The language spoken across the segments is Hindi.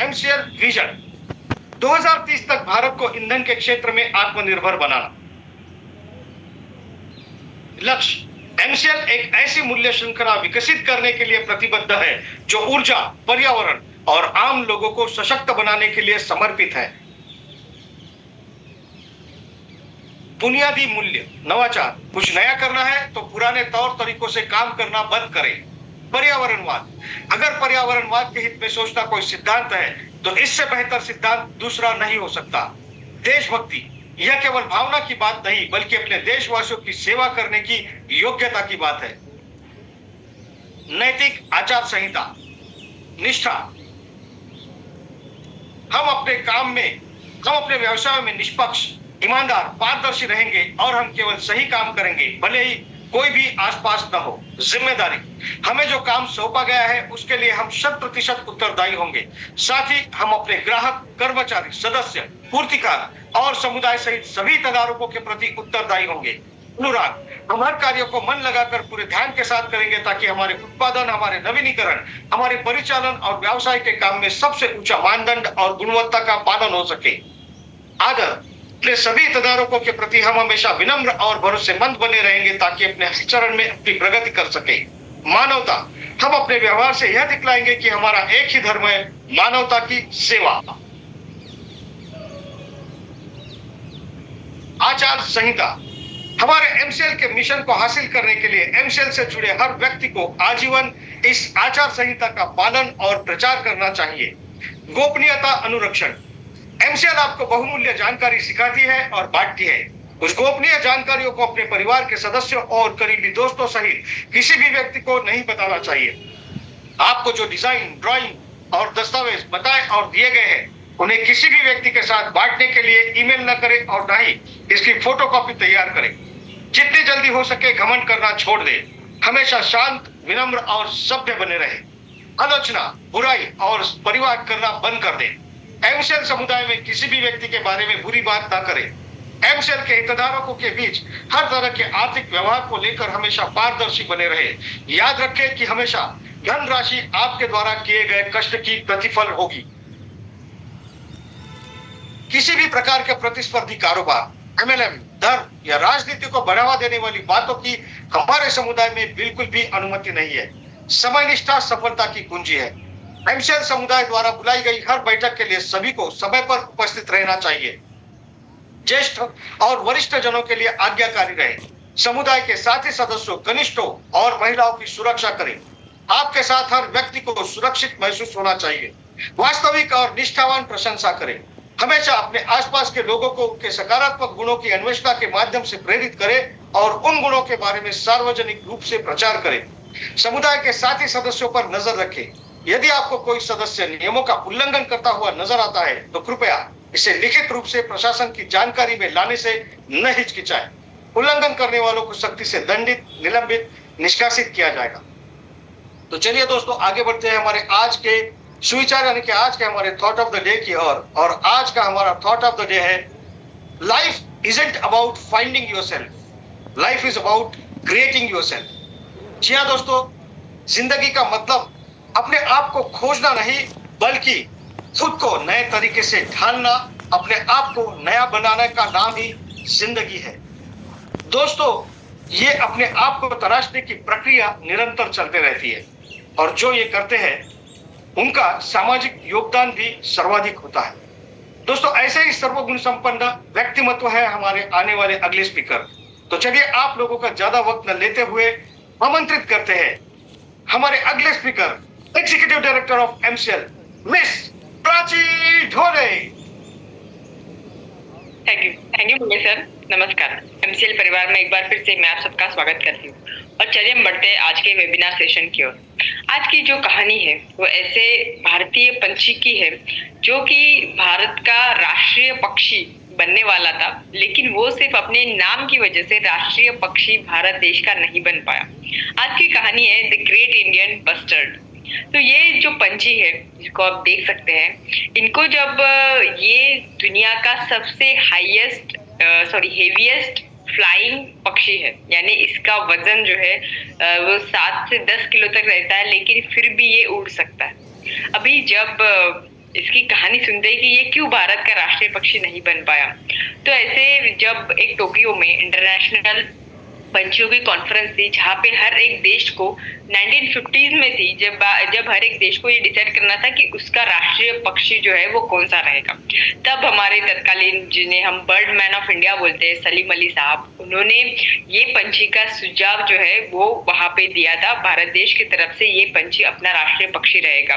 एमसीएल विजन 2030 तक भारत को ईंधन के क्षेत्र में आत्मनिर्भर बनाना। लक्ष्य एमसीएल एक ऐसी मूल्य श्रृंखला विकसित करने के लिए प्रतिबद्ध है जो ऊर्जा, पर्यावरण और आम लोगों को सशक्त बनाने के लिए समर्पित है। बुनियादी मूल्य नवाचार, कुछ नया करना है तो पुराने तौर तरीकों से काम करना बंद करें। पर्यावरणवाद, अगर पर्यावरणवाद के हित में सोचना कोई सिद्धांत है तो इससे बेहतर सिद्धांत दूसरा नहीं हो सकता। देशभक्ति, यह केवल भावना की बात नहीं बल्कि अपने देशवासियों की सेवा करने की योग्यता की बात है। नैतिक आचार संहिता, निष्ठा, हम अपने व्यवसाय में निष्पक्ष, ईमानदार, पारदर्शी रहेंगे और हम केवल सही काम करेंगे भले ही कोई भी आसपास न हो। जिम्मेदारी, हमें जो काम सौंपा गया है उसके लिए हम 100% उत्तरदायी होंगे। साथ ही हम अपने ग्राहक, कर्मचारी, सदस्य, पूर्तिकार और समुदाय सहित सभी तदारकों के प्रति उत्तरदायी होंगे। अनुराग, हम हर कार्य को मन लगाकर पूरे ध्यान के साथ करेंगे ताकि हमारे उत्पादन, हमारे नवीनीकरण, हमारे परिचालन और व्यवसाय के काम में सबसे ऊंचा मानदंड और गुणवत्ता का पालन हो सके। आदर, अपने सभी तदारकों के प्रति हम हमेशा विनम्र और भरोसेमंद बने रहेंगे ताकि अपने आचरण में अपनी प्रगति कर सके। मानवता, हम अपने व्यवहार से यह दिखलाएंगे कि हमारा एक ही धर्म है, मानवता की सेवा। आचार संहिता, हमारे एमसीएल के मिशन को हासिल करने के लिए एमसीएल से जुड़े हर व्यक्ति को आजीवन इस आचार संहिता का पालन और प्रचार करना चाहिए। गोपनीयता अनुरक्षण, एमसीएल आपको बहुमूल्य जानकारी सिखाती है और बांटती है। उस गोपनीय जानकारियों को अपने परिवार के सदस्यों और करीबी दोस्तों सहित किसी भी व्यक्ति को नहीं बताना चाहिए। आपको जो डिजाइन, ड्राइंग और दस्तावेज बताए और दिए गए हैं उन्हें किसी भी व्यक्ति के साथ बांटने के लिए ईमेल न करें और न ही इसकी फोटोकॉपी तैयार करें। जितनी जल्दी हो सके घमंड करना छोड़ दें। हमेशा शांत, विनम्र और सभ्य बने रहें। आलोचना, बुराई और परिवाद करना बंद कर दें। एमसीएल समुदाय में किसी भी व्यक्ति के बारे में बुरी बात ना करें। एमसीएल के हितधारकों के बीच हर तरह के आर्थिक व्यवहार को लेकर हमेशा पारदर्शी बने रहे। याद रखें कि हमेशा धनराशि आपके द्वारा किए गए कष्ट की प्रतिफल होगी। किसी भी प्रकार के प्रतिस्पर्धी कारोबार, एमएलएम, धर्म या राजनीति को बढ़ावा देने वाली बातों की हमारे समुदाय में बिल्कुल भी अनुमति नहीं है। समय निष्ठा सफलता की कुंजी है। एमसीएल समुदाय द्वारा बुलाई गई हर बैठक के लिए सभी को समय पर उपस्थित रहना चाहिए। ज्येष्ठ और वरिष्ठ जनों के लिए आज्ञाकारी रहे। समुदाय के साथी सदस्यों, कनिष्ठों और महिलाओं की सुरक्षा करें। आपके साथ हर व्यक्ति को सुरक्षित महसूस होना चाहिए। वास्तविक और निष्ठावान प्रशंसा करें। हमेशा अपने आसपास के लोगों को उनके सकारात्मक गुणों की अन्वेषणा के माध्यम से प्रेरित करें और उन गुणों के बारे में सार्वजनिक रूप से प्रचार करें। समुदाय के साथी सदस्यों पर नजर रखें। यदि आपको कोई सदस्य नियमों का उल्लंघन करता हुआ नजर आता है तो कृपया इसे लिखित रूप से प्रशासन की जानकारी में लाने से न हिचकिचाएं। उल्लंघन करने वालों को सख्ती से दंडित, निलंबित, निष्कासित किया जाएगा। तो चलिए दोस्तों आगे बढ़ते हैं हमारे आज के सुविचार यानी कि आज के हमारे थॉट ऑफ द डे की ओर। और आज का हमारा थॉट ऑफ द डे है, life isn't about finding yourself, life is about creating yourself. जी हाँ दोस्तों, जिंदगी का मतलब अपने आप को खोजना नहीं बल्कि खुद को नए तरीके से ढालना, अपने आप को नया बनाने का नाम ही जिंदगी है। दोस्तों, ये अपने आप को तराशने की प्रक्रिया निरंतर चलते रहती है और जो ये करते हैं उनका सामाजिक योगदान भी सर्वाधिक होता है। दोस्तों, ऐसे ही सर्वगुण संपन्न व्यक्तिमत्व है हमारे आने वाले अगले स्पीकर। तो चलिए आप लोगों का ज्यादा वक्त न लेते हुए आमंत्रित करते हैं हमारे अगले speaker, executive director of MCL, miss Prachi Dhole. Thank you Mukesh sir. नमस्कार। एमसीएल परिवार में एक बार फिर से मैं आप सबका स्वागत करती हूँ और चलिए हम बढ़ते हैं आज के वेबिनार सेशन की ओर। आज की जो कहानी है वो ऐसे भारतीय पंछी की है जो कि भारत का राष्ट्रीय पक्षी बनने वाला था, लेकिन वो सिर्फ अपने नाम की वजह से राष्ट्रीय पक्षी भारत देश का नहीं बन पाया। आज की कहानी है द ग्रेट इंडियन बस्टर्ड। तो ये जो पंछी है जिसको आप देख सकते हैं, इनको जब ये दुनिया का सबसे हेवीएस्ट फ्लाइंग पक्षी है, यानी इसका वजन जो है वो 7 से 10 किलो तक रहता है, लेकिन फिर भी ये उड़ सकता है। अभी जब इसकी कहानी सुनते हैं कि ये क्यों भारत का राष्ट्रीय पक्षी नहीं बन पाया। तो ऐसे जब एक टोक्यो में इंटरनेशनल पंछियों की कॉन्फ्रेंस थी, जहाँ पे हर एक देश को 1950s में थी, जब हर एक देश को ये डिसाइड करना था कि उसका राष्ट्रीय पक्षी जो है वो कौन सा रहेगा। तब हमारे तत्कालीन, जिन्हें हम बर्ड मैन ऑफ इंडिया बोलते हैं, सलीम अली साहब, उन्होंने ये पंछी का सुझाव जो है वो वहां पे दिया था, भारत देश की तरफ से ये पंछी अपना राष्ट्रीय पक्षी रहेगा।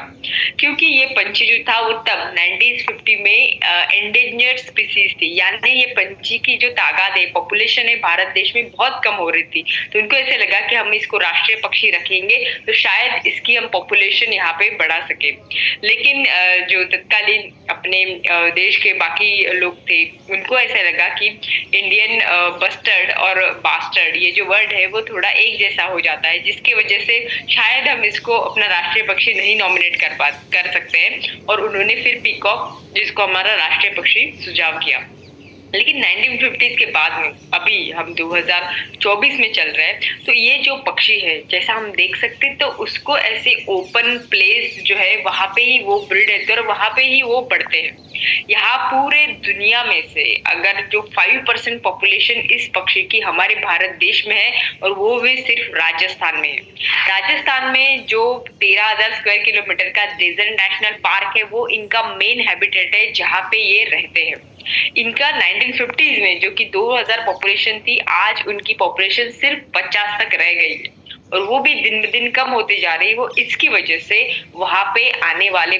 क्योंकि ये पंछी जो था वो तब 1950 में एंडेंजर्ड स्पीसीज थी, यानी ये पंछी की जो तादाद है, पॉपुलेशन है भारत देश में बहुत कम हो रही थी। तो उनको ऐसे लगा कि हम इसको राष्ट्रीय पक्षी रखेंगे तो शायद इसकी हम पॉपुलेशन यहाँ पे बढ़ा सके। लेकिन जो तत्कालीन अपने देश के बाकी लोग थे, उनको ऐसा लगा कि इंडियन बस्टर्ड और बास्टर्ड, ये जो वर्ड है वो थोड़ा एक जैसा हो जाता है, जिसकी वजह से शायद हम इसको अपना राष्ट्रीय पक्षी नहीं नॉमिनेट कर सकते हैं। और उन्होंने फिर पीकॉक, जिसको हमारा राष्ट्रीय पक्षी सुझाव किया। लेकिन 1950s के बाद में, अभी हम 2024 में चल रहे हैं, तो ये जो पक्षी है, जैसा हम देख सकते हैं, तो उसको ऐसे ओपन प्लेस जो है वहां पे ही वो ब्रीड होते हैं और वहां पे ही वो बढ़ते हैं। यहाँ पूरे दुनिया में से अगर जो 5% पॉपुलेशन इस पक्षी की हमारे भारत देश में है, और वो भी सिर्फ राजस्थान में है। राजस्थान में जो 13,000 स्क्वायर किलोमीटर का डेजर्ट नेशनल पार्क है, वो इनका मेन हैबिटेट है, जहाँ पे ये रहते हैं। इनका 1950s में, जो कि 2000 पॉपुलेशन थी, आज उनकी पॉपुलेशन सिर्फ 50 तक रह गई है, और वो भी दिन ब दिन कम होते जा रही है। वो इसकी वजह से वहां पे आने वाले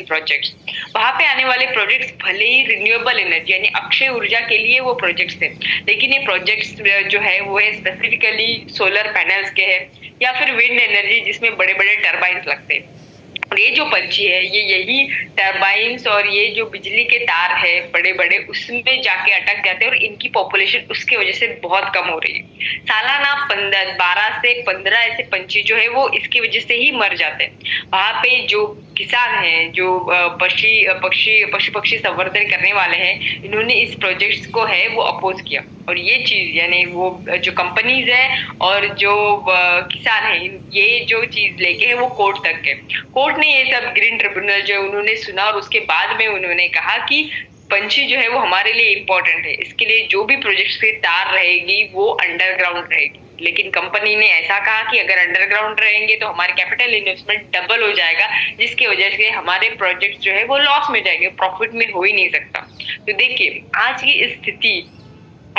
प्रोजेक्ट्स भले ही रिन्यूएबल एनर्जी यानी अक्षय ऊर्जा के लिए वो प्रोजेक्ट्स थे, लेकिन ये प्रोजेक्ट्स जो है वो है स्पेसिफिकली सोलर पैनल्स के है, या फिर विंड एनर्जी, जिसमें बड़े बड़े टर्बाइंस लगते हैं। और ये जो पंछी है, ये यही टर्बाइंस और ये जो बिजली के तार है बड़े बड़े, उसमें जाके अटक जाते हैं, और इनकी पॉपुलेशन उसकी वजह से बहुत कम हो रही है। सालाना 12 से 15 ऐसे पंछी जो है वो इसकी वजह से ही मर जाते हैं। वहां पे जो किसान हैं, जो पशु पक्षी संवर्धन करने वाले हैं, इन्होंने इस प्रोजेक्ट्स को है वो अपोज किया। और ये चीज, यानी वो जो कंपनीज है और जो किसान है, ये जो चीज लेके है वो कोर्ट तक गए। कोर्ट ने ये सब, ग्रीन ट्रिब्यूनल जो उन्होंने सुना, और उसके बाद में उन्होंने कहा कि पंछी जो है वो हमारे लिए इम्पोर्टेंट है, इसके लिए जो भी प्रोजेक्ट्स की तार रहेगी वो अंडरग्राउंड रहेगी। लेकिन कंपनी ने ऐसा कहा कि अगर अंडरग्राउंड रहेंगे तो हमारे कैपिटल इन्वेस्टमेंट डबल हो जाएगा, जिसकी वजह से हमारे प्रोजेक्ट जो है वो लॉस में जाएंगे, प्रॉफिट में हो ही नहीं सकता। तो देखिए, आज की स्थिति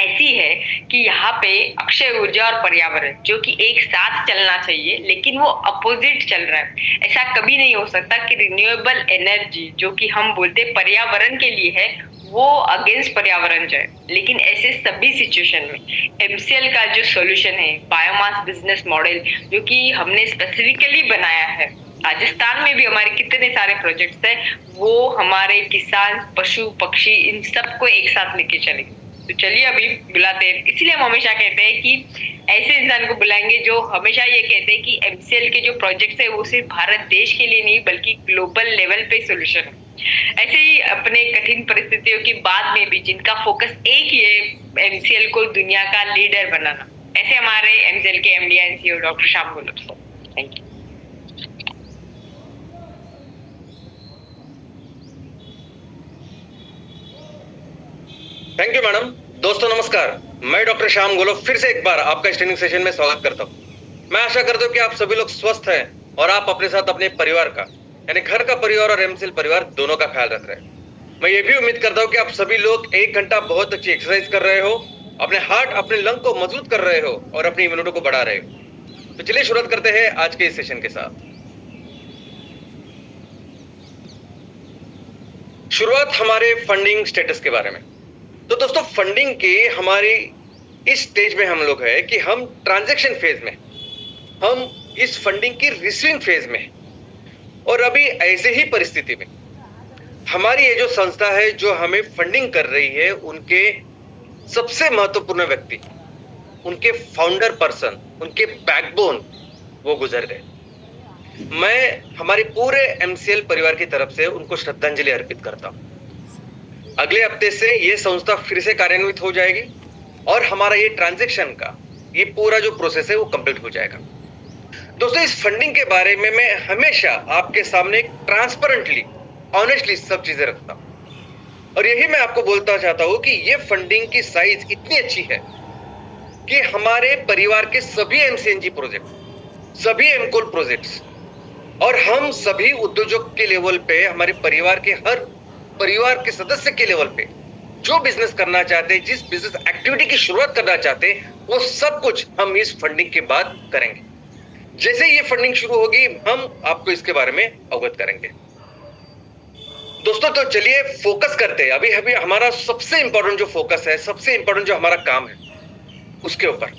ऐसी है कि यहाँ पे अक्षय ऊर्जा और पर्यावरण, जो कि एक साथ चलना चाहिए, लेकिन वो अपोजिट चल रहा है। ऐसा कभी नहीं हो सकता कि रिन्यूएबल एनर्जी, जो कि हम बोलते पर्यावरण के लिए है, वो अगेंस्ट पर्यावरण जाए। लेकिन ऐसे सभी सिचुएशन में एमसीएल का जो सॉल्यूशन है, बायोमास बिजनेस मॉडल, जो कि हमने स्पेसिफिकली बनाया है, राजस्थान में भी हमारे कितने सारे प्रोजेक्ट्स हैं, वो हमारे किसान, पशु पक्षी, इन सबको एक साथ लेके चलेंगे। तो चलिए अभी बुलाते हैं। इसलिए हम हमेशा कहते हैं कि ऐसे इंसान को बुलाएंगे जो हमेशा ये कहते हैं कि एमसीएल के जो प्रोजेक्ट्स है वो सिर्फ भारत देश के लिए नहीं, बल्कि ग्लोबल लेवल पे सॉल्यूशन है। ऐसे ही अपने कठिन परिस्थितियों के बाद में भी जिनका फोकस एक ही है, एमसीएल को दुनिया का लीडर बनाना। ऐसे हमारे एमसीएल के MD and CEO doctor Shyam Golab. Thank you. Thank you madam. दोस्तों नमस्कार, मैं डॉक्टर श्याम गोलब फिर से एक बार आपका इस ट्रेनिंग सेशन में स्वागत करता हूँ। मैं आशा करता हूँ कि आप सभी लोग स्वस्थ हैं और आप अपने साथ अपने परिवार का, यानी घर का परिवार और एमसीएल परिवार दोनों का ख्याल रख रहे हैं। मैं ये भी उम्मीद करता हूँ कि आप सभी लोग 1 घंटा बहुत अच्छी एक्सरसाइज कर रहे हो, अपने हार्ट, अपने लंग को मजबूत कर रहे हो और अपनी इम्यूनिटी को बढ़ा रहे हो। तो चलिए शुरुआत करते हैं आज के इस सेशन के साथ। शुरुआत हमारे फंडिंग स्टेटस के बारे में। तो दोस्तों, फंडिंग के हमारी इस स्टेज में हम लोग है कि हम ट्रांजैक्शन फेज में, हम इस फंडिंग की रिसीविंग फेज में, और अभी ऐसे ही परिस्थिति में हमारी ये जो संस्था है जो हमें फंडिंग कर रही है, उनके सबसे महत्वपूर्ण व्यक्ति, उनके फाउंडर पर्सन, उनके बैकबोन वो गुजर गए। मैं हमारे पूरे एमसीएल परिवार की तरफ से उनको श्रद्धांजलि अर्पित करता हूं। अगले हफ्ते से ये संस्था फिर से कार्यान्वित हो जाएगी और हमारा ये ट्रांजैक्शन का ये पूरा जो प्रोसेस है वो कंप्लीट हो जाएगा। दोस्तों, इस फंडिंग के बारे में मैं हमेशा आपके सामने ट्रांसपेरेंटली ऑनेस्टली सब चीजें रखता हूं। और यही मैं आपको बोलता चाहता हूं कि ये फंडिंग की साइज इतनी अच्छी है कि हमारे परिवार के सभी एमसीएनजी प्रोजेक्ट, सभी एमकोल प्रोजेक्ट्स और हम सभी उद्योजक के लेवल पे, हमारे परिवार के हर परिवार के सदस्य के लेवल पे जो बिजनेस करना चाहते हैं, जिस बिजनेस एक्टिविटी की शुरुआत करना चाहते हैं, वो सब कुछ हम इस फंडिंग के बाद करेंगे। जैसे ये फंडिंग शुरू होगी हम आपको इसके बारे में अवगत करेंगे। दोस्तों तो चलिए फोकस करते हैं। अभी हमारा सबसे इंपॉर्टेंट जो फोकस है, सबसे इंपॉर्टेंट जो हमारा काम है उसके ऊपर।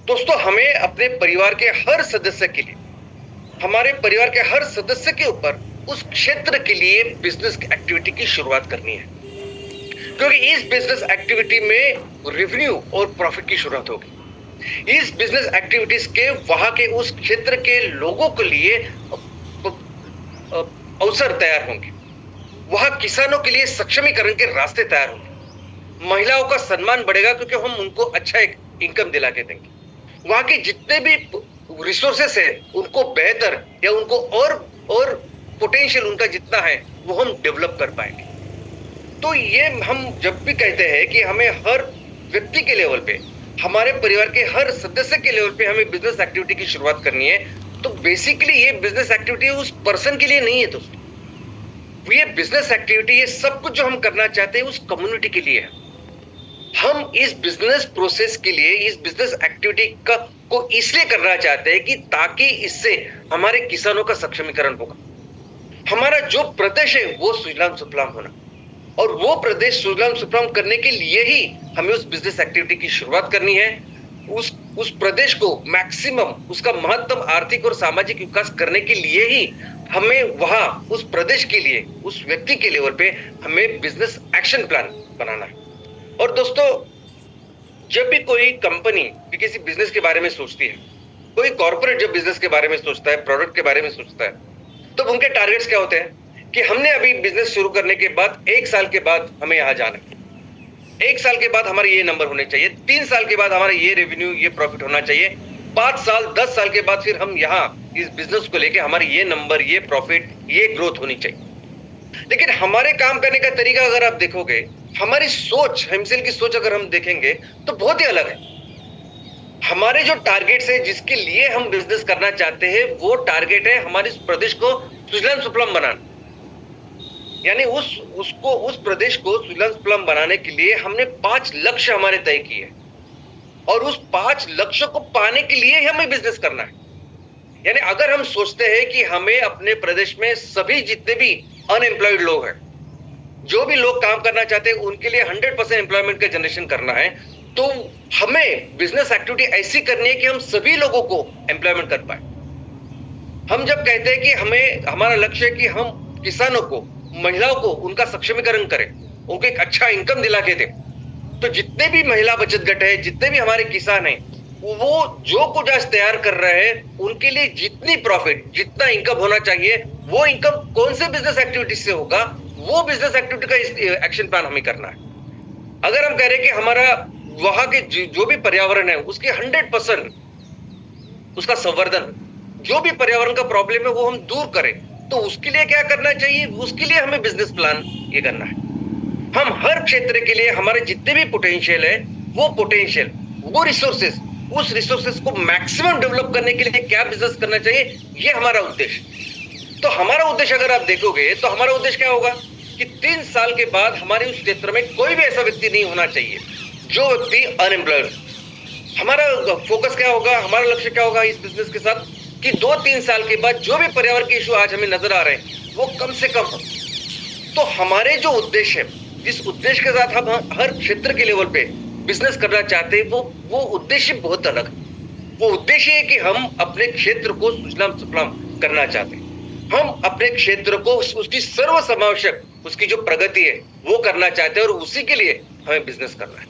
दोस्तों हमें अपने परिवार के हर सदस्य के लिए, हमारे परिवार के हर सदस्य के ऊपर उस क्षेत्र के लिए बिजनेस एक्टिविटी की शुरुआत करनी है, क्योंकि इस बिजनेस एक्टिविटी में रेवेन्यू और प्रॉफिट की शुरुआत होगी। इस बिजनेस एक्टिविटीज के वहां के उस क्षेत्र के लोगों के लिए अवसर तैयार होंगे, वहां किसानों के लिए सक्षमीकरण के रास्ते तैयार होंगे, महिलाओं का सम्मान बढ़ेगा क्योंकि हम उनको अच्छा एक इनकम दिला के देंगे, वहां के जितने भी रिसोर्सेस है उनको बेहतर या उनको और पोटेंशियल उनका जितना है वो हम डेवलप कर पाएंगे। तो ये हम जब भी कहते हैं कि हमें हर व्यक्ति के लेवल पे, हमारे परिवार के हर सदस्य के लेवल पे हमें बिजनेस एक्टिविटी की शुरुआत करनी है, तो बेसिकली ये बिजनेस एक्टिविटी उस पर्सन के लिए नहीं है दोस्तों, ये बिजनेस एक्टिविटी, ये सब कुछ जो हम करना चाहते हैं उस कम्युनिटी के लिए है। हम इस बिजनेस प्रोसेस के लिए, इस बिजनेस एक्टिविटी को इसलिए करना चाहते हैं कि ताकि इससे हमारे किसानों का सक्षमीकरण होगा, हमारा जो प्रदेश है वो सुजलाम सुफलाम होना, और वो प्रदेश सुजलाम सुफलाम करने के लिए ही हमें उस बिजनेस एक्टिविटी की शुरुआत करनी है। उस प्रदेश को मैक्सिमम, उसका महत्तम आर्थिक और सामाजिक विकास करने के लिए ही हमें वहां उस प्रदेश के लिए, उस व्यक्ति के लेवल पे हमें बिजनेस एक्शन प्लान बनाना है। और दोस्तों जब भी कोई कंपनी किसी बिजनेस के बारे में सोचती है, कोई कॉर्पोरेट जब बिजनेस के बारे में सोचता है, प्रोडक्ट के बारे में सोचता है, तो उनके टारगेट्स क्या होते हैं कि हमने अभी बिजनेस शुरू करने के बाद 1 साल के बाद हमें यहां जाना है, 1 साल के बाद हमारे ये नंबर होने चाहिए, 3 साल के बाद हमारा ये रेवेन्यू, ये प्रॉफिट होना चाहिए, 5 साल 10 साल के बाद फिर हम यहाँ इस बिजनेस को लेके हमारे ये नंबर, ये प्रॉफिट, ये ग्रोथ होनी चाहिए। लेकिन हमारे काम करने का तरीका अगर आप देखोगे, हमारी सोच, एमसीएल की सोच अगर हम देखेंगे तो बहुत ही अलग है। हमारे जो टारगेट्स है, जिसके लिए हम बिजनेस करना चाहते हैं, वो टारगेट है हमारे इस प्रदेश को सुजलाम सुफलाम बनाना। यानी उस प्रदेश को सुजलाम सुफलाम बनाने के लिए हमने 5 लक्ष्य हमारे तय किए, और उस 5 लक्ष्य को पाने के लिए हमें बिजनेस करना है। यानी अगर हम सोचते हैं कि हमें अपने प्रदेश में सभी जितने भी अनएम्प्लॉयड लोग हैं, जो भी लोग काम करना चाहते हैं, उनके लिए 100% एम्प्लॉयमेंट का जनरेशन करना है, तो हमें बिजनेस एक्टिविटी ऐसी करनी है कि हम सभी लोगों को एम्प्लॉयमेंट कर पाए। हम जब कहते हैं कि हमें, हमारा लक्ष्य है कि हम किसानों को, महिलाओं को उनका सक्षमीकरण करें, उनको एक अच्छा इनकम दिला के दें, तो जितने भी महिला बचत गट है, जितने भी हमारे किसान हैं, वो जो कुछ आज तैयार कर रहे हैं, उनके लिए जितनी प्रॉफिट, जितना इनकम होना चाहिए, वो इनकम कौन से बिजनेस एक्टिविटी से होगा, वो बिजनेस एक्टिविटी का एक्शन प्लान हमें करना है। अगर हम कह रहे हैं कि हमारा वहां के जो भी पर्यावरण है उसके 100% उसका संवर्धन, जो भी पर्यावरण का प्रॉब्लम है वो हम दूर करें, तो उसके लिए क्या करना चाहिए, उसके लिए हमें बिजनेस प्लान ये करना है। हम हर क्षेत्र के लिए हमारे जितने भी पोटेंशियल है, वो पोटेंशियल, वो रिसोर्सेस, उस रिसोर्सेस को मैक्सिमम डेवलप करने के लिए क्या बिजनेस करना चाहिए, ये हमारा उद्देश्य। तो हमारा उद्देश्य अगर आप देखोगे तो हमारा उद्देश्य क्या होगा कि 3 साल के बाद हमारे उस क्षेत्र में कोई भी ऐसा व्यक्ति नहीं होना चाहिए जो व्यक्ति अनएम्प्लॉयड। हमारा फोकस क्या होगा, हमारा लक्ष्य क्या होगा इस बिजनेस के साथ कि 2-3 साल के बाद जो भी पर्यावरण के इशू आज हमें नजर आ रहे हैं वो कम से कम हो। तो हमारे जो उद्देश्य है, जिस उद्देश्य के साथ हम हर क्षेत्र के लेवल पे बिजनेस करना चाहते हैं, वो उद्देश्य बहुत अलग है। वो उद्देश्य है कि हम अपने क्षेत्र को सुजलाम सुफलाम करना चाहते हैं, हम अपने क्षेत्र को उसकी सर्वसमावेशक, उसकी जो प्रगति है वो करना चाहते हैं, और उसी के लिए हमें बिजनेस करना है।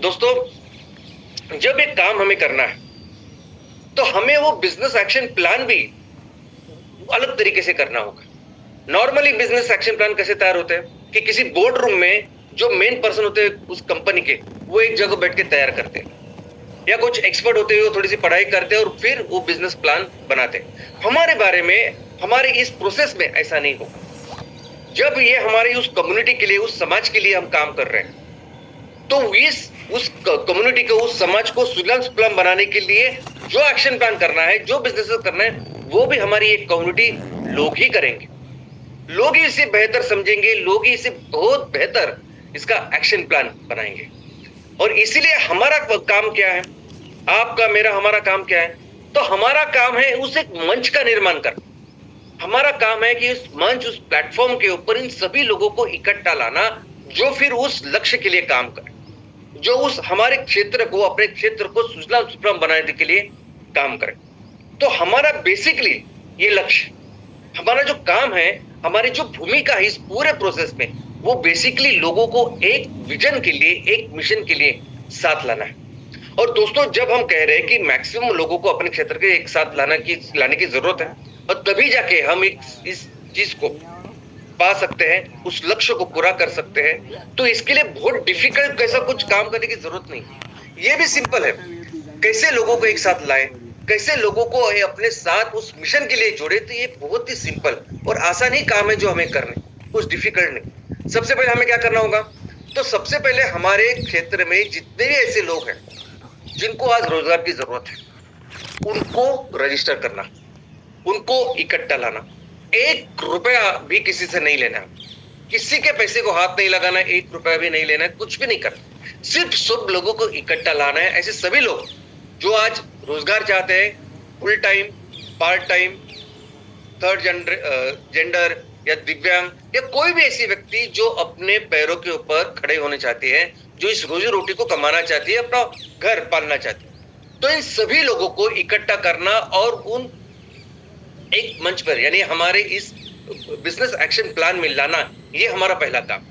दोस्तों जब एक काम हमें करना है तो हमें वो बिजनेस एक्शन प्लान भी अलग तरीके से करना होगा। नॉर्मली बिजनेस एक्शन प्लान कैसे तैयार होते हैं कि किसी बोर्ड रूम में जो मेन पर्सन होते हैं उस कंपनी के, वो एक जगह बैठ के तैयार करते हैं, या कुछ एक्सपर्ट होते हैं वो थोड़ी सी पढ़ाई करते हैं और फिर वो बिजनेस प्लान बनाते हैं। हमारे बारे में, हमारे इस प्रोसेस में ऐसा नहीं होगा। जब ये हमारे उस कम्युनिटी के लिए, उस समाज के लिए हम काम कर रहे हैं, तो उस कम्युनिटी को, उस समाज को सुजलाम सुफलाम बनाने के लिए जो एक्शन प्लान करना है, जो बिजनेस करना है, वो भी हमारी एक कम्युनिटी लोग ही करेंगे। लोग ही इसे बेहतर समझेंगे, लोग ही इसे बहुत बेहतर इसका एक्शन प्लान बनाएंगे। और इसीलिए हमारा काम क्या है, आपका मेरा हमारा काम क्या है, तो हमारा काम है उस एक मंच का निर्माण करना। हमारा काम है कि उस मंच, उस प्लेटफॉर्म के ऊपर इन सभी लोगों को इकट्ठा लाना, जो फिर उस लक्ष्य के लिए काम करे, जो उस हमारे क्षेत्र को, अपने क्षेत्र को सुजलाम सुफलाम बनाने के लिए काम करे। तो हमारा बेसिकली ये लक्ष्य, हमारा जो काम है, हमारी जो भूमिका है इस पूरे प्रोसेस में, वो बेसिकली लोगों को एक विजन के लिए, एक मिशन के लिए साथ लाना है। और दोस्तों, जब हम कह रहे हैं कि मैक्सिमम लोगों को अपने क्षेत्र के एक साथ लाने की जरूरत है, और तभी जाके हम इस चीज को पा सकते हैं, उस लक्ष्य को पूरा कर सकते हैं, तो इसके लिए बहुत डिफिकल्ट कैसा कुछ काम करने की जरूरत नहीं। ये भी सिंपल है, कैसे लोगों को एक साथ लाएं, कैसे लोगों को अपने साथ उस मिशन के लिए जोड़े, तो ये बहुत ही सिंपल और आसान ही काम है जो हमें करने, कुछ डिफिकल्ट नहीं। सबसे पहले हमें क्या करना होगा, तो सबसे पहले हमारे क्षेत्र में जितने भी ऐसे लोग हैं जिनको आज रोजगार की जरूरत है, उनको रजिस्टर करना, उनको इकट्ठा लाना। 1 रुपया भी किसी से नहीं लेना, किसी के पैसे को हाथ नहीं लगाना, 1 रुपया भी नहीं लेना, कुछ भी नहीं करना, सिर्फ सब लोगों को इकट्ठा लाना है। ऐसे सभी लोग जो आज रोजगार चाहते हैं, full time, part time, third gender या दिव्यांग या कोई भी ऐसी व्यक्ति जो अपने पैरों के ऊपर खड़े होने चाहती है, जो इस रोजी रोटी को कमाना चाहती है, अपना घर पालना चाहती है, तो इन सभी लोगों को इकट्ठा करना और उन एक मंच पर, यानी हमारे इस बिजनेस एक्शन प्लान में लाना, ये हमारा पहला काम।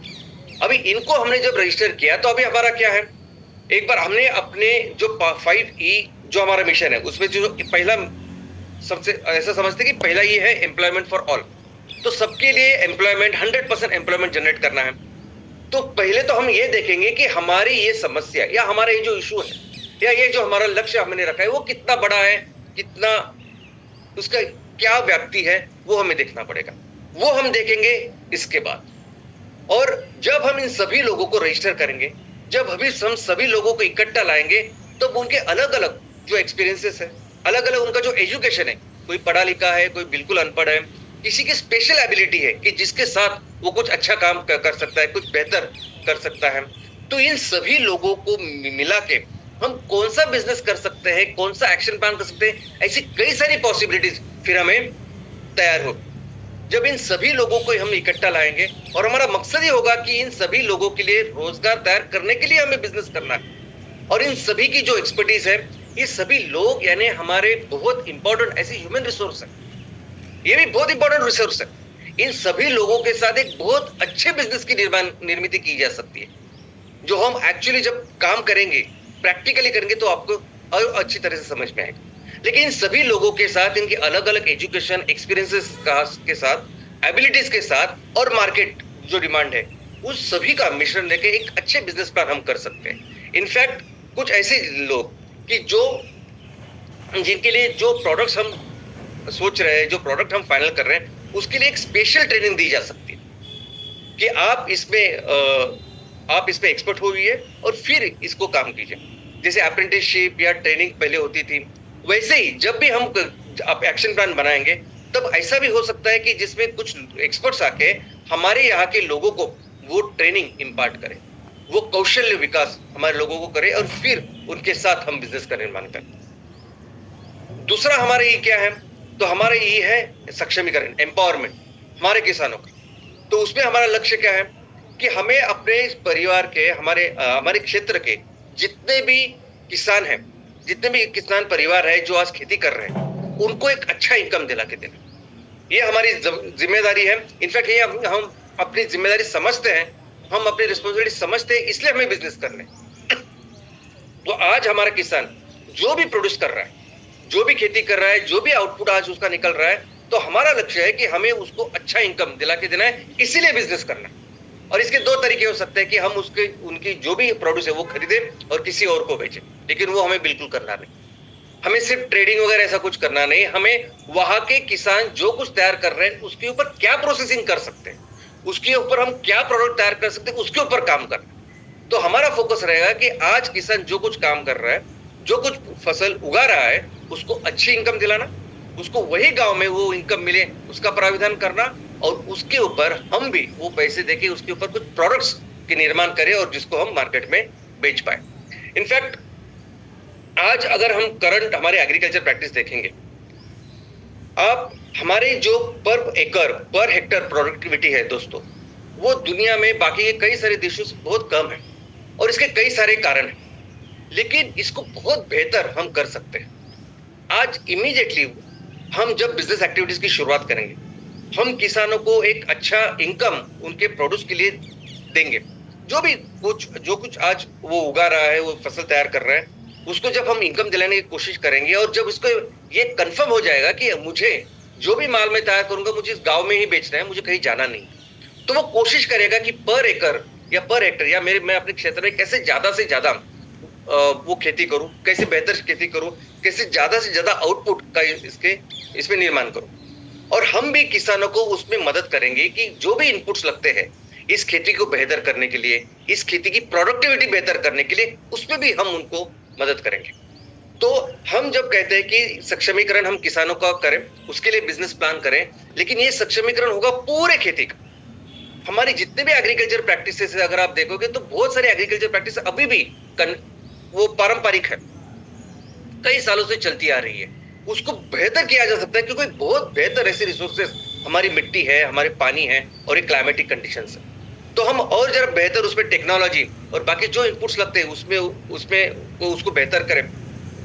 अभी इनको हमने जब रजिस्टर किया, तो अभी हमारा क्या है, एक बार हमने अपने जो 5E जो हमारा मिशन है, उसमें जो पहला, सबसे ऐसा समझते कि पहला ये है एम्प्लॉयमेंट फॉर ऑल, तो सबके लिए एम्प्लॉयमेंट, 100% एम्प्लॉयमेंट जनरेट करना है। तो पहले तो हम ये देखेंगे कि हमारी ये समस्या या हमारा ये जो इशू है या ये जो हमारा लक्ष्य हमने रखा है, वो कितना बड़ा है, कितना उसका क्या व्याप्ति है, वो हमें देखना पड़ेगा। वो हम देखेंगे इसके बाद। और जब हम इन सभी लोगों को रजिस्टर करेंगे, जब हम सभी लोगों को इकट्ठा लाएंगे, तो उनके अलग अलग जो एक्सपीरियंसेस है, अलग अलग उनका जो एजुकेशन है, कोई पढ़ा लिखा है, कोई बिल्कुल अनपढ़ है, किसी की स्पेशल एबिलिटी है कि जिसके साथ वो कुछ अच्छा काम कर सकता है, कुछ बेहतर कर सकता है, तो इन सभी लोगों को मिला के हम कौन सा बिजनेस कर सकते हैं, कौन सा एक्शन प्लान कर सकते हैं, ऐसी कई सारी पॉसिबिलिटीज फिर हमें तैयार हो। जब इन सभी लोगों को हम इकट्ठा लाएंगे, और हमारा मकसद ये होगा कि इन सभी लोगों के लिए रोजगार तैयार करने के लिए हमें बिजनेस करना है, और इन सभी की जो एक्सपर्टीज है, ये सभी लोग यानी हमारे बहुत इंपॉर्टेंट ऐसे ह्यूमन रिसोर्स है, ये भी बहुत इंपॉर्टेंट रिसोर्स है। इन सभी लोगों के साथ एक बहुत अच्छे बिजनेस की निर्मित की जा सकती है, जो हम एक्चुअली जब काम करेंगे, प्रैक्टिकली करेंगे, तो आपको और अच्छी तरह से समझ में आएगा। लेकिन इन सभी लोगों के साथ, इनके अलग अलग एजुकेशन एक्सपीरियंसेस के साथ, एबिलिटीज के साथ, और मार्केट जो डिमांड है, उस सभी का मिश्रण लेके एक अच्छे बिजनेस प्लान हम कर सकते हैं। इनफैक्ट कुछ ऐसे लोग कि जिनके लिए जो प्रोडक्ट्स हम सोच रहे हैं, जो प्रोडक्ट हम फाइनल कर रहे हैं, उसके लिए एक स्पेशल ट्रेनिंग दी जा सकती है कि आप इसमें एक्सपर्ट होइए और फिर इसको काम कीजिए। जैसे अप्रेंटिसशिप या ट्रेनिंग पहले होती थी, वैसे ही जब भी हम एक्शन प्लान बनाएंगे, तब ऐसा भी हो सकता है कि जिसमें कुछ एक्सपर्ट्स आके हमारे यहाँ के लोगों को वो ट्रेनिंग इम्पार्ट करें, वो कौशल्य विकास हमारे लोगों को करे, और फिर उनके साथ हम बिजनेस का निर्माण करें। दूसरा हमारे ये क्या है, तो हमारे ये है सक्षमीकरण, एम्पावरमेंट हमारे किसानों का। तो उसमें हमारा लक्ष्य क्या है कि हमें अपने परिवार के, हमारे क्षेत्र के जितने भी किसान हैं, जितने भी किसान परिवार है जो आज खेती कर रहे हैं, उनको एक अच्छा इनकम दिला के देना, ये हमारी जिम्मेदारी है। इनफैक्ट ये हम अपनी जिम्मेदारी समझते हैं, हम अपनी रिस्पॉन्सिबिलिटी समझते हैं, इसलिए हमें बिजनेस करना है। तो आज हमारा किसान जो भी प्रोड्यूस कर रहा है, जो भी खेती कर रहा है, जो भी आउटपुट आज उसका निकल रहा है, तो हमारा लक्ष्य है कि हमें उसको अच्छा इनकम दिला के देना है, इसीलिए बिजनेस करना है। और इसके 2 तरीके हो सकते हैं कि हम उनकी जो भी प्रोड्यूस है वो खरीदे और किसी और को बेचे, लेकिन वो हमें बिल्कुल करना नहीं। हमें सिर्फ ट्रेडिंग वगैरह ऐसा कुछ करना नहीं, हमें वहां के किसान जो कुछ तैयार कर रहे हैं उसके ऊपर क्या प्रोसेसिंग कर सकते हैं, उसके ऊपर हम क्या प्रोडक्ट तैयार कर सकते हैं, उसके ऊपर काम करना। तो हमारा फोकस रहेगा कि आज किसान जो कुछ काम कर रहा है, जो कुछ फसल उगा रहा है, उसको अच्छी इनकम दिलाना, उसको वही गांव में वो इनकम मिले उसका प्राविधान करना, और उसके ऊपर हम भी वो पैसे देके उसके ऊपर कुछ प्रोडक्ट्स के निर्माण करें और जिसको हम मार्केट में बेच पाए। इनफैक्ट आज अगर हम करंट हमारे एग्रीकल्चर प्रैक्टिस देखेंगे, आप हमारे जो पर एकड़ पर हेक्टर प्रोडक्टिविटी है दोस्तों, वो दुनिया में बाकी के कई सारे देशों से बहुत कम है, और इसके कई सारे कारण हैं, लेकिन इसको बहुत बेहतर हम कर सकते हैं। आज इमीडिएटली हम जब बिजनेस एक्टिविटीज की शुरुआत करेंगे, हम किसानों को एक अच्छा इनकम उनके प्रोड्यूस के लिए देंगे। जो कुछ आज वो उगा रहा है, वो फसल तैयार कर रहा है, उसको जब हम इनकम दिलाने की कोशिश करेंगे, और जब इसको ये कंफर्म हो जाएगा कि मुझे जो भी माल मैं तैयार करूंगा मुझे इस गांव में ही बेचना है, मुझे कहीं जाना नहीं, तो वो कोशिश करेगा कि पर एकड़ या पर हेक्टर या मैं अपने क्षेत्र में कैसे ज्यादा से ज्यादा वो खेती करूं, कैसे बेहतर खेती करूं, कैसे ज्यादा से ज्यादा आउटपुट का इसमें निर्माण करूं। और हम भी किसानों को उसमें मदद करेंगे कि जो भी इनपुट्स लगते हैं इस खेती को बेहतर करने के लिए, इस खेती की प्रोडक्टिविटी बेहतर करने के लिए, उसमें भी हम उनको मदद करेंगे। तो हम जब कहते हैं कि सक्षमीकरण हम किसानों का करें, उसके लिए बिजनेस प्लान करें, लेकिन ये सक्षमीकरण होगा पूरे खेती का। हमारी जितने भी एग्रीकल्चर प्रैक्टिसेस अगर आप देखोगे तो बहुत सारे एग्रीकल्चर प्रैक्टिस अभी भी वो पारंपरिक है, कई सालों से चलती आ रही है। उसको बेहतर किया जा सकता है क्योंकि बहुत बेहतर ऐसे रिसोर्सेस हमारी मिट्टी है, हमारे पानी है और एक क्लाइमेटिक कंडीशंस है। तो हम और जरा बेहतर उसमें टेक्नोलॉजी और बाकी जो इनपुट्स लगते हैं उसमें उसको बेहतर करें,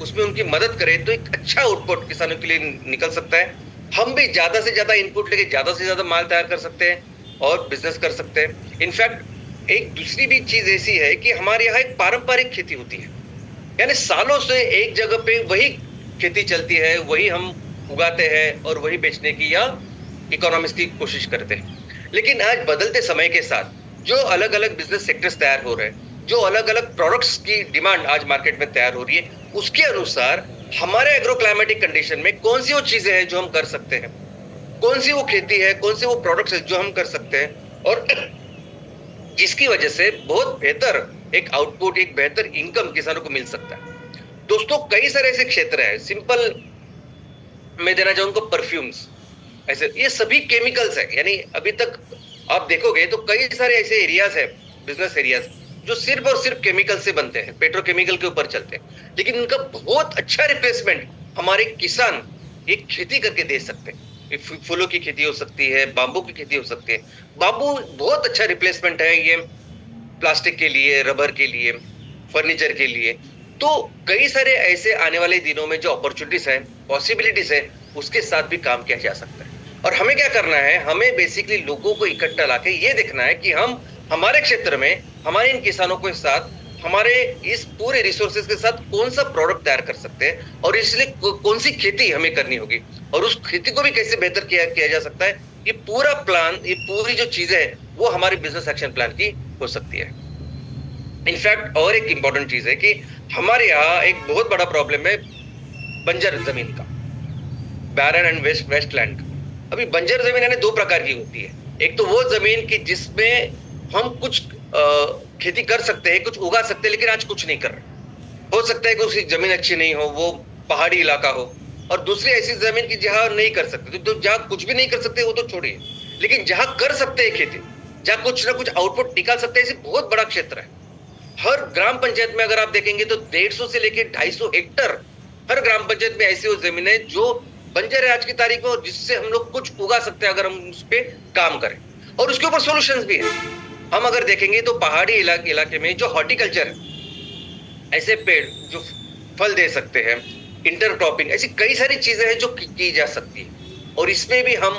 उसमें उनकी मदद करें, तो एक अच्छा आउटपुट किसानों के लिए निकल सकता है। हम भी ज्यादा से ज्यादा इनपुट लेके ज्यादा से ज्यादा माल तैयार कर सकते हैं और बिजनेस कर सकते हैं। इनफैक्ट एक दूसरी भी चीज ऐसी है कि हमारे यहाँ एक पारंपरिक खेती होती है, यानी सालों से एक जगह पे वही खेती चलती है, वही हम उगाते हैं और वही बेचने की या इकोनॉमिक्स की कोशिश करते हैं। लेकिन आज बदलते समय के साथ जो अलग अलग बिजनेस सेक्टर्स तैयार हो रहे हैं, जो अलग अलग प्रोडक्ट्स की डिमांड आज मार्केट में तैयार हो रही है, उसके अनुसार हमारे एग्रो क्लाइमेटिक कंडीशन में कौन सी वो चीजें हैं जो हम कर सकते हैं, कौन सी वो खेती है, कौन से वो प्रोडक्ट्स है जो हम कर सकते हैं, और जिसकी वजह से बहुत बेहतर एक आउटपुट, एक बेहतर इनकम किसानों को मिल सकता है। दोस्तों कई सारे ऐसे क्षेत्र है, सिंपल मैं देना चाहूंगा परफ्यूम्स, ऐसे ये सभी केमिकल्स है। यानी अभी तक आप देखोगे तो कई सारे ऐसे एरियाज है, बिजनेस एरियाज, जो सिर्फ और सिर्फ केमिकल से बनते हैं, पेट्रोकेमिकल के ऊपर चलते हैं, लेकिन इनका बहुत अच्छा रिप्लेसमेंट हमारे किसान एक खेती करके दे सकते हैं। फूलों की खेती हो सकती है, बाम्बू की खेती हो सकती है। बाम्बू बहुत अच्छा रिप्लेसमेंट है ये प्लास्टिक के लिए, रबर के लिए, फर्नीचर के लिए। तो कई सारे ऐसे आने वाले दिनों में जो अपॉर्चुनिटीज है, पॉसिबिलिटीज है, उसके साथ भी काम किया जा सकता है। और हमें क्या करना है, हमें बेसिकली लोगों को इकट्ठा लाके ये देखना है कि हम हमारे क्षेत्र में हमारे इन किसानों के साथ, हमारे इस पूरे रिसोर्सेज के साथ कौन सा प्रोडक्ट तैयार कर सकते हैं और इसलिए कौन सी खेती हमें करनी होगी और उस खेती को भी कैसे बेहतर किया जा सकता है। ये पूरा प्लान, ये पूरी जो चीजें है वो हमारे बिजनेस एक्शन प्लान की हो सकती है। इनफैक्ट और एक इंपॉर्टेंट चीज है कि हमारे यहाँ एक बहुत बड़ा प्रॉब्लम है बंजर जमीन का, बैरन एंड वेस्टलैंड। अभी बंजर जमीन यानी दो प्रकार की होती है। एक तो वो जमीन की जिसमें हम कुछ खेती कर सकते हैं, कुछ उगा सकते हैं, लेकिन आज कुछ नहीं कर रहे। हो सकता है कि उसकी जमीन अच्छी नहीं हो, वो पहाड़ी इलाका हो, और दूसरी ऐसी जमीन की जहां नहीं कर सकते, तो जहां कुछ भी नहीं कर सकते वो तो छोड़िए, लेकिन जहां कर सकते हैं खेती, जहां कुछ ना कुछ आउटपुट निकाल सकते हैं, ऐसे बहुत बड़ा क्षेत्र है। हर ग्राम पंचायत में अगर आप देखेंगे तो 150 से लेकर 250 हेक्टर हर ग्राम पंचायत में ऐसी वो जमीन है जो बंजर है आज की तारीख में, और जिससे हम लोग कुछ उगा सकते हैं अगर हम उस पर काम करें। और उसके ऊपर सॉल्यूशंस भी है। हम अगर देखेंगे तो पहाड़ी इलाके में जो हॉर्टिकल्चर है, ऐसे पेड़ जो फल दे सकते हैं, इंटरक्रॉपिंग, ऐसी कई सारी चीजें हैं जो की जा सकती है, और इसमें भी हम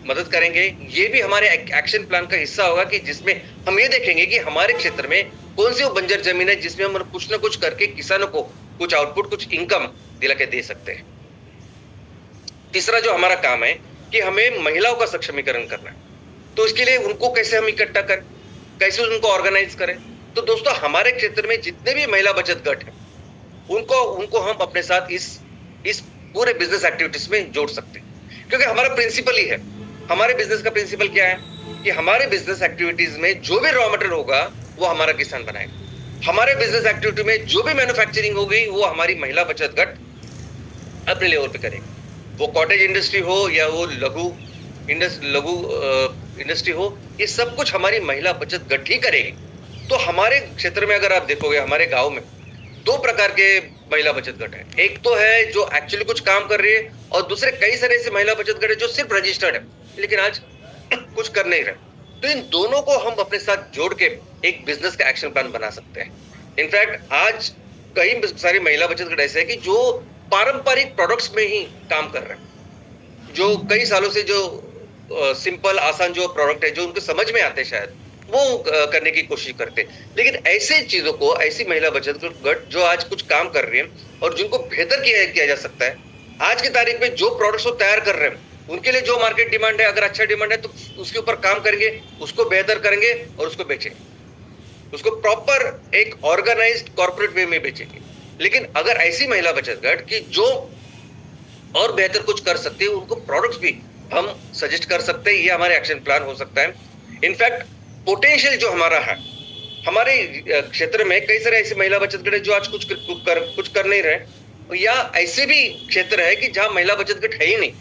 मदद करेंगे। ये भी हमारे एक्शन प्लान का हिस्सा होगा कि जिसमें हम ये देखेंगे कि हमारे क्षेत्र में कौन सी वो बंजर जमीन है जिसमें हम कुछ ना कुछ करके किसानों को कुछ आउटपुट, कुछ इनकम दिला के दे सकते हैं। तीसरा जो हमारा काम है कि हमें महिलाओं का सक्षमीकरण करना है। तो इसके लिए उनको कैसे हम इकट्ठा करें, कैसे उनको ऑर्गेनाइज करें। तो दोस्तों हमारे क्षेत्र में जितने भी महिला बचत गट है उनको हम अपने साथ इस पूरे बिजनेस एक्टिविटीज में जोड़ सकते हैं, क्योंकि हमारा प्रिंसिपल ही है। हमारे बिजनेस का प्रिंसिपल क्या है कि हमारे बिजनेस एक्टिविटीज में जो भी रॉ मटेरियल होगा वो हमारा किसान बनाएगा, हमारे बिजनेस एक्टिविटी में जो भी मैन्युफैक्चरिंग होगी वो हमारी महिला बचत गट अपने लेवल पे करेगी। वो कॉटेज इंडस्ट्री हो या वो लघु इंडस्ट्री हो, ये सब कुछ हमारी महिला बचत गट ही करेगी। तो हमारे क्षेत्र में अगर आप देखोगे, हमारे गांव में 2 प्रकार के महिला बचत गट है। एक तो है जो एक्चुअली कुछ काम कर रही है और दूसरे कई सारे ऐसे महिला बचत गट है जो सिर्फ रजिस्टर्ड है लेकिन आज कुछ कर नहीं रहे। तो इन दोनों को हम अपने साथ जोड़ के एक बिजनेस का एक्शन प्लान बना सकते हैं। इनफैक्ट आज कई सारी महिला बचत गट ऐसे है कि जो पारंपरिक प्रोडक्ट्स में ही काम कर रहे हैं, जो कई सालों से जो सिंपल आसान जो प्रोडक्ट है जो उनको समझ में आते शायद वो करने की कोशिश करते। लेकिन ऐसे चीजों को, ऐसी महिला बचत गट जो आज कुछ काम कर रही है और जिनको बेहतर किया जा सकता है, आज की तारीख में जो प्रोडक्ट्स वो तैयार कर रहे हैं उनके लिए जो मार्केट डिमांड है, अगर अच्छा डिमांड है तो उसके ऊपर काम करेंगे, उसको बेहतर करेंगे और उसको बेचेंगे, उसको प्रॉपर एक ऑर्गेनाइज्ड कॉर्पोरेट वे में बेचेंगे। लेकिन अगर ऐसी महिला बचत गट की जो और बेहतर कुछ कर सकते हैं, उनको प्रोडक्ट्स भी हम सजेस्ट कर सकते हैं, ये हमारे एक्शन प्लान हो सकता है। इनफैक्ट पोटेंशियल जो हमारा है, हमारे क्षेत्र में कई सारे ऐसी महिला बचत गट है जो आज कुछ कर नहीं रहे, या ऐसे भी क्षेत्र है कि जहां महिला बचत गट है ही नहीं।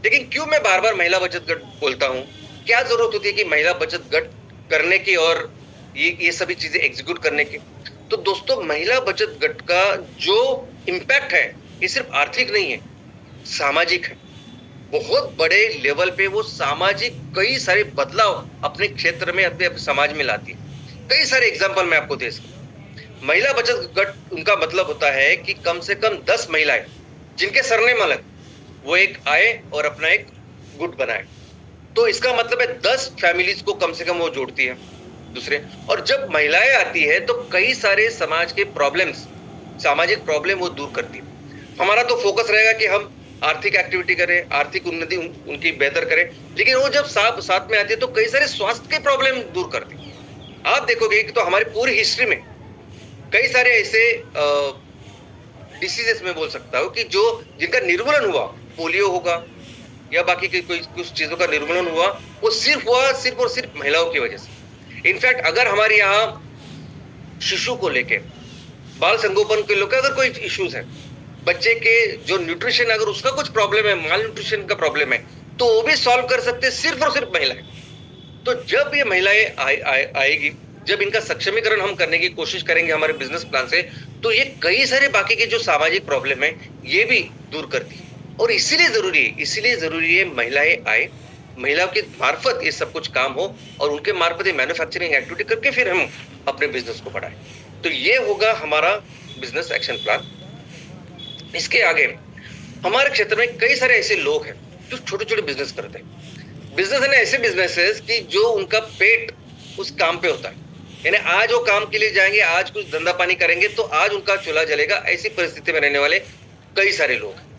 लेकिन क्यों मैं बार बार महिला बचत गट बोलता हूं, क्या जरूरत होती है कि महिला बचत गट करने की और ये सभी चीजें एग्जीक्यूट करने की? तो दोस्तों, महिला बचत गट का जो इम्पैक्ट है ये सिर्फ आर्थिक नहीं है, सामाजिक है। बहुत बड़े लेवल पे वो सामाजिक कई सारे बदलाव अपने क्षेत्र में, अपने समाज में लाती है। कई सारे एग्जांपल मैं आपको दे सकता। महिला बचत गट उनका मतलब होता है कि कम से कम 10 महिलाएं जिनके सरनेम अलग, वो एक आए और अपना एक गुट बनाए। तो इसका मतलब है 10 फैमिलीज को कम से कम वो जोड़ती है दूसरे। और जब महिलाएं आती है तो कई सारे समाज के प्रॉब्लम्स, सामाजिक प्रॉब्लम वो दूर करती है। हमारा तो फोकस रहेगा कि हम आर्थिक एक्टिविटी करें, आर्थिक उन्नति उनकी बेहतर करें, लेकिन वो जब साथ में आती है तो कई सारे स्वास्थ्य के प्रॉब्लम दूर करती है। आप देखोगे कि तो हमारी पूरी हिस्ट्री में कई सारे ऐसे डिसीजेस में बोल सकता हूँ कि जो जिनका निर्मूलन हुआ, पोलियो होगा या बाकी कुछ चीजों का निर्मूलन हुआ, वो सिर्फ और सिर्फ महिलाओं की वजह से। इनफैक्ट अगर हमारे यहाँ शिशु को लेके, बाल संगोपन के लेकर अगर कोई इश्यूज है, बच्चे के जो न्यूट्रिशन, अगर उसका कुछ प्रॉब्लम है, माल न्यूट्रिशन का प्रॉब्लम है, तो वो भी सॉल्व कर सकते हैं सिर्फ और सिर्फ महिलाएं। तो जब ये महिलाएं आएगी, जब इनका सक्षमीकरण हम करने की कोशिश करेंगे हमारे बिजनेस प्लान से, तो ये कई सारे बाकी के जो सामाजिक प्रॉब्लम है ये भी दूर करती है। और इसीलिए जरूरी है महिलाएं आए, महिलाओं के मार्फत ये सब कुछ काम हो और उनके मार्फत ये मैन्युफैक्चरिंग एक्टिविटी करके फिर हम अपने बिजनेस को बढ़ाएं। तो ये होगा हमारा बिजनेस एक्शन प्लान। इसके आगे हमारे क्षेत्र में कई सारे ऐसे लोग हैं जो छोटे छोटे बिजनेस करते हैं। बिजनेस है ना, ऐसे बिजनेसेस कि जो उनका पेट उस काम पे होता है, यानी आज वो काम के लिए जाएंगे, आज कुछ धंधा पानी करेंगे तो आज उनका चूल्हा जलेगा, ऐसी परिस्थिति में रहने वाले कई सारे लोग हैं।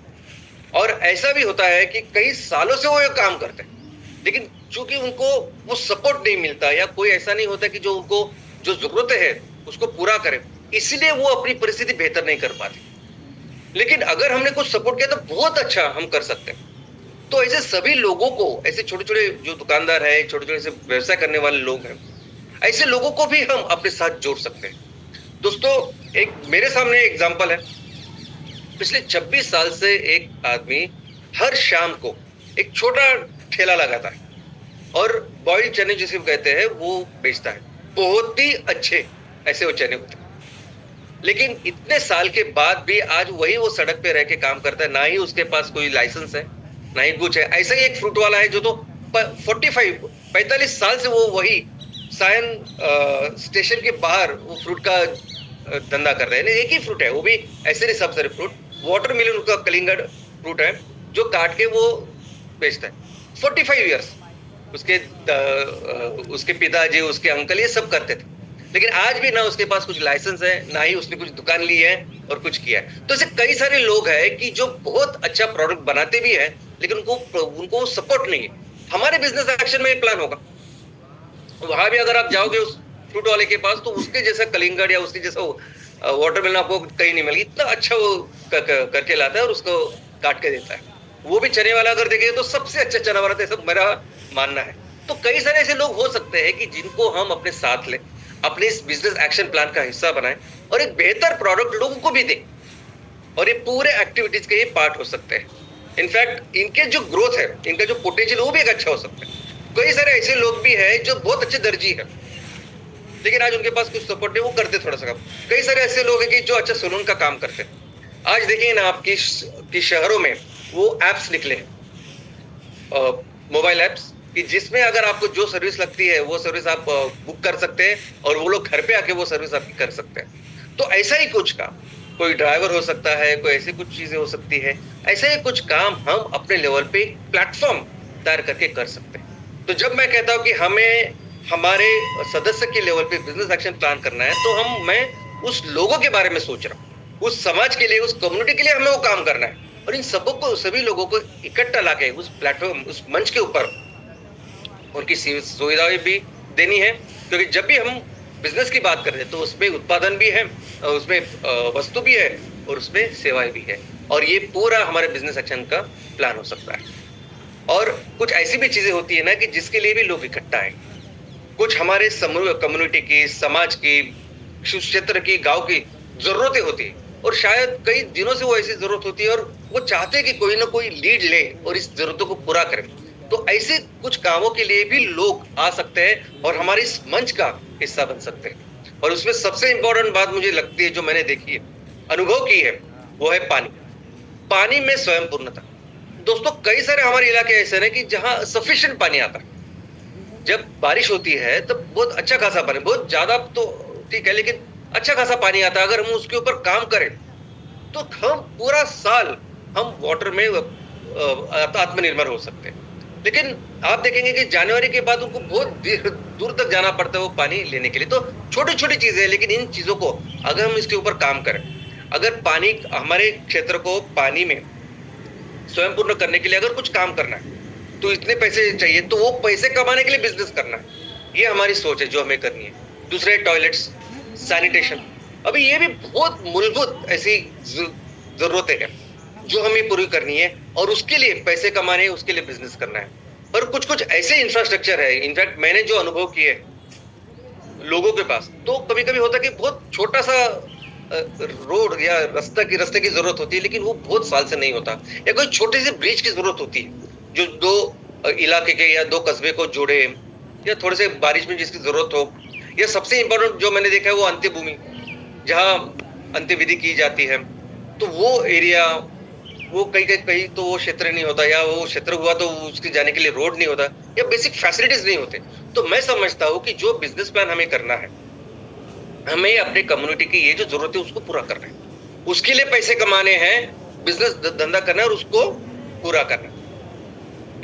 और ऐसा भी होता है कि कई सालों से वो ये काम करते हैं, लेकिन चूंकि उनको वो सपोर्ट नहीं मिलता या कोई ऐसा नहीं होता कि जो उनको जो जरूरत है उसको पूरा करे, इसलिए वो अपनी परिस्थिति बेहतर नहीं कर पाते। लेकिन अगर हमने कुछ सपोर्ट किया तो बहुत अच्छा हम कर सकते हैं। तो ऐसे सभी लोगों को, ऐसे छोटे छोटे जो दुकानदार है, छोटे छोटे ऐसे व्यवसाय करने वाले लोग हैं, ऐसे लोगों को भी हम अपने साथ जोड़ सकते हैं। दोस्तों, एक मेरे सामने एग्जांपल है। पिछले 26 साल से एक आदमी हर शाम को एक छोटा ठेला लगाता है और बॉइल्ड चने जिसे कहते हैं वो बेचता है। बहुत ही अच्छे ऐसे वो चने होते हैं। लेकिन इतने साल के बाद भी आज वही वो सड़क पे रह के काम करता है, ना ही उसके पास कोई लाइसेंस है, ना ही कुछ है। ऐसा ही एक फ्रूट वाला है जो तो 45 साल से वो वही सायन स्टेशन के बाहर वो फ्रूट का धंधा कर रहे हैं। एक ही फ्रूट है, वो भी ऐसे नहीं सब सारे फ्रूट। वाटरमेलन का कलिंगड़ फ्रूट है जो काट के वो बेचता है। 45 इयर्स उसके पिताजी, उसके अंकल ये सब करते थे, लेकिन आज भी ना उसके पास कुछ लाइसेंस है, ना ही उसने कुछ दुकान ली है और कुछ किया है। तो ऐसे कई सारे लोग हैं कि जो बहुत अच्छा प्रोडक्ट बनाते भी है, लेकिन उनको सपोर्ट नहीं है। हमारे बिजनेस एक्शन में एक प्लान होगा, वहां भी अगर आप जाओगे उस फ्रूट वाले के पास तो उसके जैसा कलिंगड़ या उसके जैसा वाटरमेलन आपको कहीं नहीं मिलेगी। इतना अच्छा वो करके लाता है और उसको काट के देता है। वो भी चने वाला अगर देखेंगे तो सबसे अच्छा चना बनाता है, सब मेरा मानना है। तो तो कई सारे ऐसे लोग हो सकते हैं कि जिनको हम अपने साथ लें, अपने इस बिजनेस एक्शन प्लान का हिस्सा बनाएं और एक बेहतर प्रोडक्ट लोगों को भी दें, और ये पूरे एक्टिविटीज के ये पार्ट हो सकते हैं। इनफैक्ट इनके जो ग्रोथ है, इनका जो पोटेंशियल वो भी एक अच्छा हो सकता है। कई सारे ऐसे लोग भी हैं जो बहुत अच्छे दर्जी है, लेकिन आज उनके पास कुछ सपोर्ट नहीं, वो करते थोड़ा सा काम। कई सारे ऐसे लोग हैं कि जो अच्छा सैलून का काम करते हैं। आज देखिए ना आपकी शहरों में वो एप्स निकले हैं, मोबाइल एप्स, कि जिसमें अगर आपको जो सर्विस लगती है वो सर्विस आप बुक कर सकते हैं और वो लोग घर पे आके वो सर्विस आपकी कर सकते हैं। तो ऐसा ही कुछ काम, कोई ड्राइवर हो सकता है, कोई ऐसी कुछ चीजें हो सकती है, ऐसे ही कुछ काम हम अपने लेवल पे प्लेटफॉर्म तैयार करके कर सकते हैं। तो जब मैं कहता हूँ कि हमें हमारे सदस्य के लेवल पे बिजनेस एक्शन प्लान करना है, तो मैं उस लोगों के बारे में सोच रहा हूँ, उस समाज के लिए, उस कम्युनिटी के लिए हमें वो काम करना है, और इन सभी लोगों को इकट्ठा लाके उस प्लेटफॉर्म, उस मंच के ऊपर उनकी सुविधाएं भी देनी है। क्योंकि जब भी हम बिजनेस की बात करते हैं तो उसमें उत्पादन भी है, उसमें वस्तु भी है और उसमें सेवाएं भी है, और ये पूरा हमारे बिजनेस एक्शन का प्लान हो सकता है। और कुछ ऐसी भी चीजें होती है ना कि जिसके लिए भी लोग इकट्ठा है, कुछ हमारे कम्युनिटी की, समाज की, क्षेत्र की, गांव की जरूरतें होती है, और शायद कई दिनों से वो ऐसी जरूरत होती है और वो चाहते हैं कि कोई ना कोई लीड ले और इस जरूरतों को पूरा करे। तो ऐसे कुछ कामों के लिए भी लोग आ सकते हैं और हमारे इस मंच का हिस्सा बन सकते हैं। और उसमें सबसे इंपॉर्टेंट बात मुझे लगती है, जो मैंने देखी है, अनुभव की है, वो है पानी में स्वयं पूर्णता। दोस्तों कई सारे हमारे इलाके ऐसे हैं कि जहां सफिशिएंट पानी आता है। जब बारिश होती है तब बहुत अच्छा खासा पानी, बहुत ज्यादा तो ठीक है, लेकिन अच्छा खासा पानी आता है। अगर हम उसके ऊपर काम करें तो हम पूरा साल हम वाटर में आत्मनिर्भर हो सकते हैं। लेकिन आप देखेंगे कि जनवरी के बाद उनको बहुत दूर तक जाना पड़ता है वो पानी लेने के लिए। तो छोटी छोटी चीजें हैं, लेकिन इन चीजों को अगर हम इसके ऊपर काम करें, अगर पानी, हमारे क्षेत्र को पानी में स्वयं पूर्ण करने के लिए अगर कुछ काम करना है तो इतने पैसे चाहिए, तो वो पैसे कमाने के लिए बिजनेस करना है, ये हमारी सोच है जो हमें करनी है। दूसरे टॉयलेट्स, सैनिटेशन, अभी ये भी बहुत मूलभूत ऐसी जरूरतें हैं जो हमें पूरी करनी है, और उसके लिए पैसे कमाने हैं, उसके लिए बिजनेस करना है। और कुछ कुछ ऐसे इंफ्रास्ट्रक्चर है, इनफैक्ट मैंने जो अनुभव किए लोगों के पास, तो कभी कभी होता है कि बहुत छोटा सा रोड या रास्ते की जरूरत होती है, लेकिन वो बहुत साल से नहीं होता, या कोई छोटी सी ब्रिज की जरूरत होती है जो दो इलाके के या दो कस्बे को जोड़े, या थोड़े से बारिश में जिसकी जरूरत हो, या सबसे इंपॉर्टेंट जो मैंने देखा है वो अंत्य भूमि, जहाँ अंत्य विधि की जाती है, तो वो एरिया, वो कहीं तो वो क्षेत्र नहीं होता, या वो क्षेत्र हुआ तो उसके जाने के लिए रोड नहीं होता, या बेसिक फैसिलिटीज नहीं होते। तो मैं समझता हूँ कि जो बिजनेस प्लान हमें करना है, हमें अपने कम्युनिटी की ये जो जरूरत है उसको पूरा करना है, उसके लिए पैसे कमाने हैं, बिजनेस धंधा करना है और उसको पूरा करना है।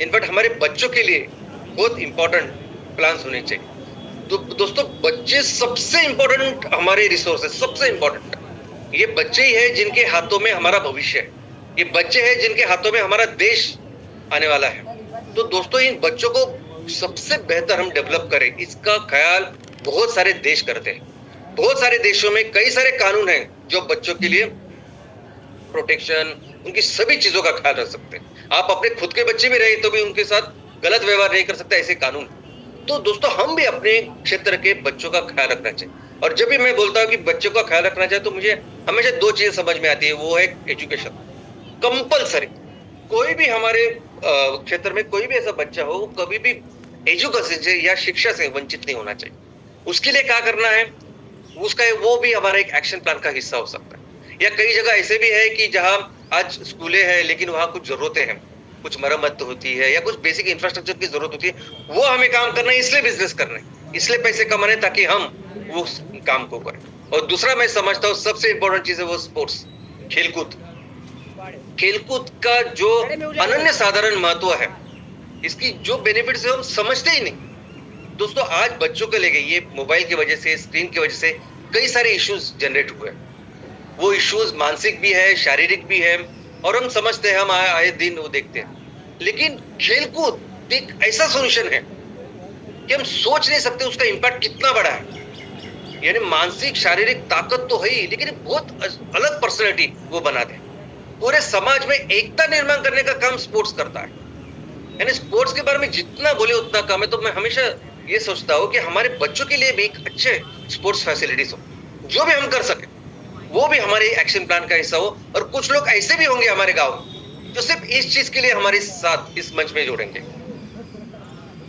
इनफैक्ट हमारे बच्चों के लिए बहुत इंपॉर्टेंट प्लान होने चाहिए। तो दोस्तों बच्चे सबसे इंपॉर्टेंट हमारे रिसोर्स है, सबसे इंपॉर्टेंट ये बच्चे ही है जिनके हाथों में हमारा भविष्य है, ये बच्चे हैं जिनके हाथों में हमारा देश आने वाला है। तो दोस्तों इन बच्चों को सबसे बेहतर हम डेवलप करें, इसका ख्याल बहुत सारे देश करते हैं। बहुत सारे देशों में कई सारे कानून हैं जो बच्चों के लिए प्रोटेक्शन, उनकी सभी चीजों का ख्याल रख सकते हैं। आप अपने खुद के बच्चे भी रहे तो भी उनके साथ गलत व्यवहार नहीं कर सकते, ऐसे कानून। तो दोस्तों हम भी अपने क्षेत्र के बच्चों का ख्याल रखना चाहिए। और जब भी मैं बोलता हूँ कि बच्चों का ख्याल रखना चाहिए, तो मुझे हमेशा दो चीजें समझ में आती है, वो है एजुकेशन कंपलसरी। कोई भी हमारे क्षेत्र में कोई भी ऐसा बच्चा हो, वो कभी भी एजुकेशन से या शिक्षा से वंचित नहीं होना चाहिए। उसके लिए क्या करना है, उसका वो भी हमारा एक एक्शन प्लान का हिस्सा हो सकता है। या कई जगह ऐसे भी है कि जहां आज स्कूलें हैं लेकिन वहां कुछ जरूरतें हैं, कुछ मरम्मत होती है या कुछ बेसिक इंफ्रास्ट्रक्चर की जरूरत होती है, वो हमें काम करना है, इसलिए बिजनेस करना है, इसलिए पैसे कमाने, ताकि हम वो काम को करें। और दूसरा मैं समझता हूँ सबसे इंपॉर्टेंट चीज है वो स्पोर्ट्स, खेलकूद का जो अनन्य साधारण महत्व है, इसकी जो बेनिफिट्स है हम समझते ही नहीं। दोस्तों आज बच्चों को लेके ये मोबाइल की वजह से, स्क्रीन की वजह से कई सारे इश्यूज जनरेट हुए। वो इश्यूज मानसिक भी है, शारीरिक भी है, और हम समझते हैं, हम आए दिन वो देखते हैं। लेकिन खेलकूद एक ऐसा सॉल्यूशन है कि हम सोच नहीं सकते उसका इम्पैक्ट कितना बड़ा है। यानी मानसिक शारीरिक ताकत तो है ही, लेकिन बहुत अलग पर्सनैलिटी वो बना दे। पूरे समाज में एकता निर्माण करने का काम स्पोर्ट्स करता है। यानी स्पोर्ट्स के बारे में जितना बोले उतना कम है। तो मैं हमेशा ये सोचता हूँ कि हमारे बच्चों के लिए भी एक अच्छे स्पोर्ट्स फैसिलिटीज हो, जो भी हम कर सके वो भी हमारे एक्शन प्लान का हिस्सा हो। और कुछ लोग ऐसे भी होंगे हमारे गांव जो सिर्फ इस चीज के लिए हमारे साथ इस मंच में जुड़ेंगे।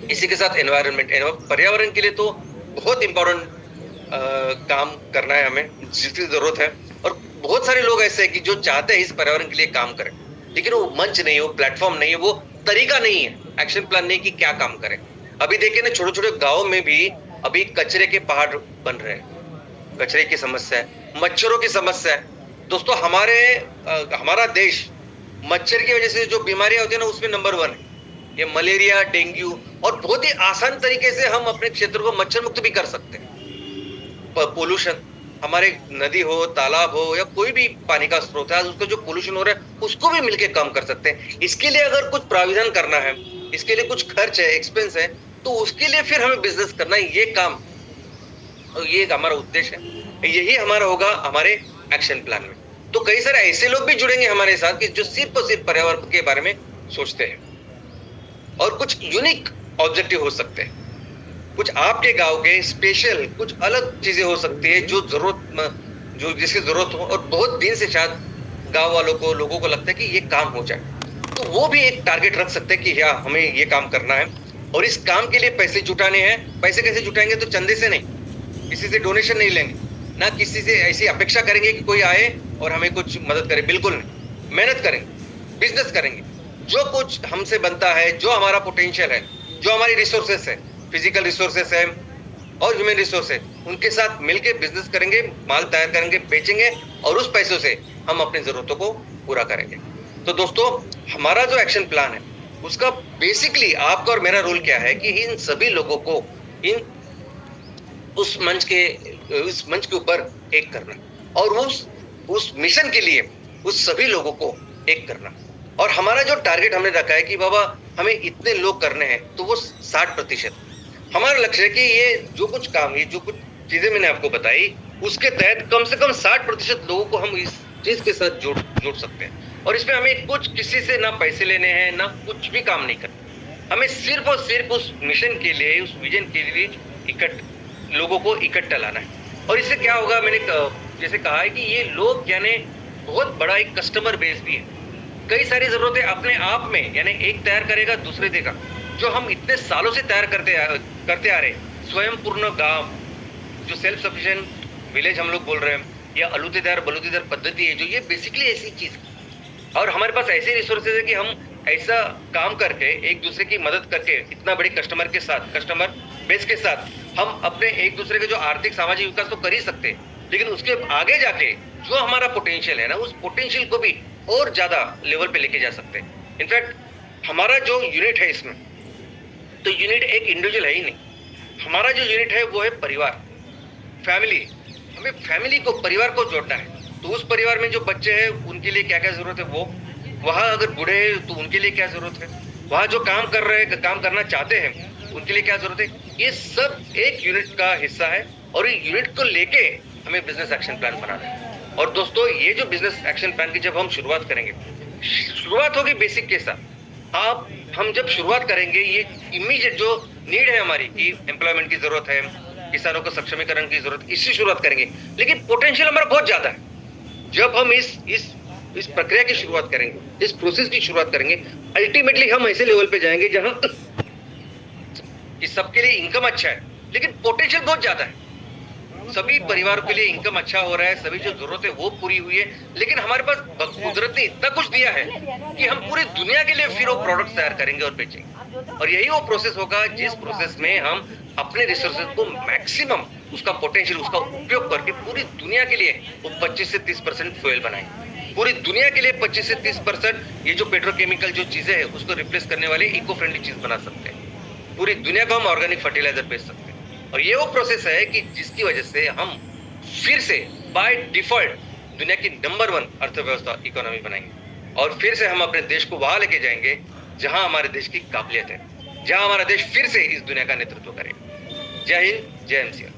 इसी के साथ एनवायरनमेंट, पर्यावरण के लिए तो बहुत इंपॉर्टेंट काम करना है हमें, जिसकी जरूरत है। और बहुत सारे लोग ऐसे हैं कि जो चाहते हैं इस पर्यावरण के लिए काम करें, लेकिन वो मंच नहीं, वो प्लेटफॉर्म नहीं है, वो तरीका नहीं है, एक्शन प्लान नहीं कि क्या काम करें। अभी देखिए ना, छोटे छोटे गाँव में भी अभी कचरे के पहाड़ बन रहे हैं। कचरे की समस्या है, मच्छरों की समस्या है। दोस्तों हमारा देश मच्छर की वजह से जो बीमारियां होती है ना, उसमें नंबर 1 है। ये मलेरिया, डेंगू, और बहुत ही आसान तरीके से हम अपने क्षेत्र को मच्छर मुक्त भी कर सकते हैं। पोल्यूशन, हमारे नदी हो, तालाब हो या कोई भी पानी का स्रोत है, उसका जो पोल्यूशन हो रहा है उसको भी मिलकर कम कर सकते हैं। इसके लिए अगर कुछ प्राविधान करना है, इसके लिए कुछ खर्च है, एक्सपेंस है, तो उसके लिए फिर हमें बिजनेस करना है। ये काम, ये हमारा उद्देश्य है, यही हमारा होगा हमारे एक्शन प्लान में। तो कई सारे ऐसे लोग भी जुड़ेंगे हमारे साथ कि जो सिर्फ और सिर्फ पर्यावरण के बारे में सोचते हैं, और कुछ यूनिक ऑब्जेक्टिव हो सकते हैं, कुछ आपके गांव के स्पेशल कुछ अलग चीजें हो सकती है जो जिसकी जरूरत हो, और बहुत दिन से शायद गांव वालों को, लोगों को लगता है कि ये काम हो जाए, तो वो भी एक टारगेट रख सकते हैं कि हाँ, हमें ये काम करना है और इस काम के लिए पैसे जुटाने हैं। पैसे कैसे जुटाएंगे? तो चंदे से नहीं, किसी से डोनेशन नहीं लेंगे, ना किसी से ऐसी अपेक्षा करेंगे कि कोई आए और हमें कुछ मदद करे, बिल्कुल नहीं। मेहनत करेंगे, बिजनेस करेंगे, जो कुछ हमसे बनता है, जो हमारा पोटेंशियल है, जो हमारी रिसोर्सेस है, फिजिकल रिसोर्सेस है और ह्यूमन रिसोर्स है, उनके साथ मिलकर बिजनेस करेंगे, माल तैयार करेंगे, बेचेंगे, और उस पैसों से हम अपनी जरूरतों को पूरा करेंगे। तो दोस्तों, हमारा जो एक्शन प्लान है उसका बेसिकली आपका और मेरा रोल क्या है कि इन सभी लोगों को उस मंच के ऊपर एक करना, और उस मिशन के लिए उस सभी लोगों को एक करना। और हमारा जो टारगेट हमने रखा है कि बाबा हमें इतने लोग करने हैं, तो वो 60%। हमारा लक्ष्य है कि ये जो कुछ काम, ये जो कुछ चीजें मैंने आपको बताई, उसके तहत कम से कम 60% लोगों को हम इस चीज के साथ जोड़ सकते हैं। और इसमें हमें किसी से ना पैसे लेने हैं, ना कुछ भी काम नहीं करना। हमें सिर्फ और सिर्फ उस मिशन के लिए, उस विजन के लिए लोगों को इकट्ठा लाना है। और इससे क्या होगा, मैंने जैसे कहा है कि ये लोग यानी बहुत बड़ा एक कस्टमर बेस भी है। कई सारी जरूरतें अपने आप में, यानी एक तैयार करेगा दूसरे देगा, जो हम इतने सालों से तैयार करते आ रहे। स्वयं पूर्ण गांव, जो सेल्फ सफिशिएंट विलेज हम लोग बोल रहे हैं, या बलूतेदार पद्धति है, जो ये बेसिकली ऐसी चीज है। और हमारे पास ऐसे रिसोर्सेज है कि हम ऐसा काम करके, एक दूसरे की मदद करके, इतना बड़े कस्टमर बेस के साथ हम अपने एक दूसरे के जो आर्थिक सामाजिक विकास तो कर ही सकते हैं, लेकिन उसके आगे जाके जो हमारा पोटेंशियल है ना, उस पोटेंशियल को भी और ज्यादा लेवल पे लेके जा सकते हैं। इनफैक्ट हमारा जो यूनिट है इसमें, तो यूनिट एक इंडिविजुअल है ही नहीं। हमारा जो यूनिट है वो है परिवार, फैमिली। हमें फैमिली को, परिवार को जोड़ना है। तो उस परिवार में जो बच्चे हैं उनके लिए क्या क्या जरूरत है, वो वहाँ अगर बूढ़े हैं तो उनके लिए क्या जरूरत है, वहाँ जो काम करना चाहते हैं उनके लिए क्या जरूरत है, ये सब एक यूनिट का हिस्सा है। और ये यूनिट को लेके हमें बिजनेस एक्शन प्लान बनाना है। और दोस्तों, ये जो बिजनेस एक्शन प्लान की जब हम शुरुआत करेंगे, शुरुआत होगी बेसिक के साथ। हम जब शुरुआत करेंगे, ये इमीडिएट जो नीड है हमारी कि एम्प्लॉयमेंट की जरूरत है, किसानों को सक्षमीकरण की जरूरत, इससे शुरुआत करेंगे। लेकिन पोटेंशियल हमारा बहुत ज्यादा है। जब हम इस प्रक्रिया की शुरुआत करेंगे, इस प्रोसेस की शुरुआत करेंगे, अल्टीमेटली हम ऐसे लेवल पे जाएंगे जहां सबके लिए इनकम अच्छा है, लेकिन पोटेंशियल बहुत ज्यादा है। सभी परिवारों के लिए इनकम अच्छा हो रहा है, सभी जो जरूरत है वो पूरी हुई है, लेकिन हमारे पास कुदरत ने इतना कुछ दिया है कि हम पूरी दुनिया के लिए फिर वो प्रोडक्ट तैयार करेंगे और बेचेंगे। और यही वो प्रोसेस होगा जिस प्रोसेस में हम अपने रिसोर्सेज को मैक्सिमम, उसका पोटेंशियल, उसका उपयोग करके पूरी दुनिया के लिए वो 25 से 30% फ्यूल बनाएंगे। पूरी दुनिया के लिए 25 से 30% ये जो पेट्रोकेमिकल जो चीजें है उसको रिप्लेस करने वाले इको फ्रेंडली चीज बना सकते हैं। पूरी दुनिया को हम ऑर्गेनिक फर्टिलाइजर बेच सकते हैं। और ये वो प्रोसेस है कि जिसकी वजह से हम फिर से बाय डिफॉल्ट दुनिया की नंबर 1 अर्थव्यवस्था, इकोनॉमी बनाएंगे। और फिर से हम अपने देश को वहां लेके जाएंगे जहां हमारे देश की काबिलियत है, जहां हमारा देश फिर से इस दुनिया का नेतृत्व करेगा। जय हिंद, जय एमसीआर।